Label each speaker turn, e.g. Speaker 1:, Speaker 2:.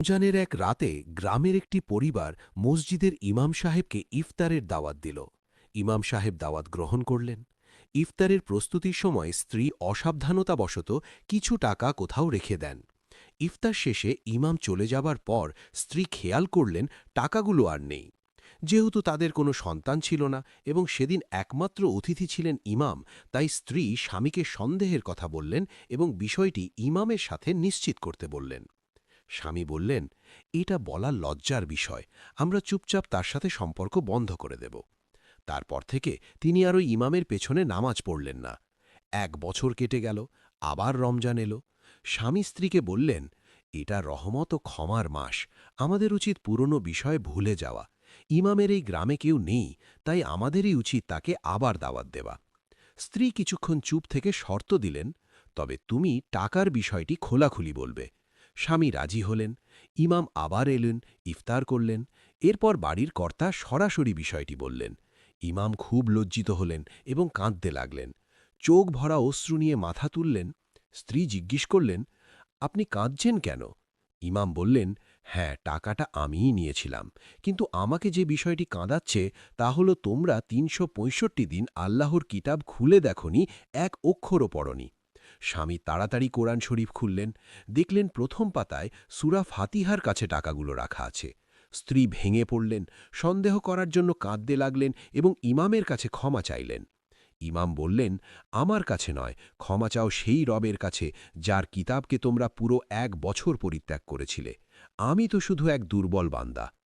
Speaker 1: রমজানের এক রাতে গ্রামের একটি পরিবার মসজিদের ইমাম সাহেবকে ইফতারের দাওয়াত দিল। ইমাম সাহেব দাওয়াত গ্রহণ করলেন। ইফতারের প্রস্তুতির সময় স্ত্রী অসাবধানতাবশত কিছু টাকা কোথাও রেখে দেন। ইফতার শেষে ইমাম চলে যাবার পর স্ত্রী খেয়াল করলেন টাকাগুলো আর নেই। যেহেতু তাদের কোনো সন্তান ছিল না এবং সেদিন একমাত্র অতিথি ছিলেন ইমাম, তাই স্ত্রী স্বামীকে সন্দেহের কথা বললেন এবং বিষয়টি ইমামের সাথে নিশ্চিত করতে বললেন। স্বামী বললেন, এটা বলা লজ্জার বিষয়, আমরা চুপচাপ তার সাথে সম্পর্ক বন্ধ করে দেব। তারপর থেকে তিনি আর ওই ইমামের পেছনে নামাজ পড়লেন না। 1 বছর কেটে গেল, আবার রমজান এলো। স্বামী স্ত্রীকে বললেন, এটা রহমত ও ক্ষমার মাস, আমাদের উচিত পুরনো বিষয় ভুলে যাওয়া। ইমামের এই গ্রামে কেউ নেই, তাই আমাদেরই উচিত তাকে আবার দাওয়াত দেওয়া। স্ত্রী কিছুক্ষণ চুপ থেকে শর্ত দিলেন, তবে তুমি টাকার বিষয়টি খোলাখুলি বলবে। স্বামী রাজি হলেন। ইমাম আবার এলেন, ইফতার করলেন। এরপর বাড়ির কর্তা সরাসরি বিষয়টি বললেন। ইমাম খুব লজ্জিত হলেন এবং কাঁদতে লাগলেন। চোখ ভরা অশ্রু নিয়ে মাথা তুললেন। স্ত্রী জিজ্ঞেস করলেন, আপনি কাঁদছেন কেন? ইমাম বললেন, হ্যাঁ, টাকাটা আমিই নিয়েছিলাম, কিন্তু আমাকে যে বিষয়টি কাঁদাচ্ছে তা হলো তোমরা ৩৬৫ দিন আল্লাহর কিতাব খুলে দেখনি, এক অক্ষরও পড়নি। স্বামী তাড়াতাড়ি কোরআন শরীফ খুললেন, দেখলেন প্রথম পাতায় সূরা ফাতিহার কাছে টাকাগুলো রাখা আছে। স্ত্রী ভেঙে পড়লেন, সন্দেহ করার জন্য কাঁদতে লাগলেন এবং ইমামের কাছে ক্ষমা চাইলেন। ইমাম বললেন, আমার কাছে নয়, ক্ষমা চাও সেই রবের কাছে যার কিতাবকে তোমরা পুরো 1 বছর পরিত্যাগ করেছিলে। আমি তো শুধু এক দুর্বল বান্দা।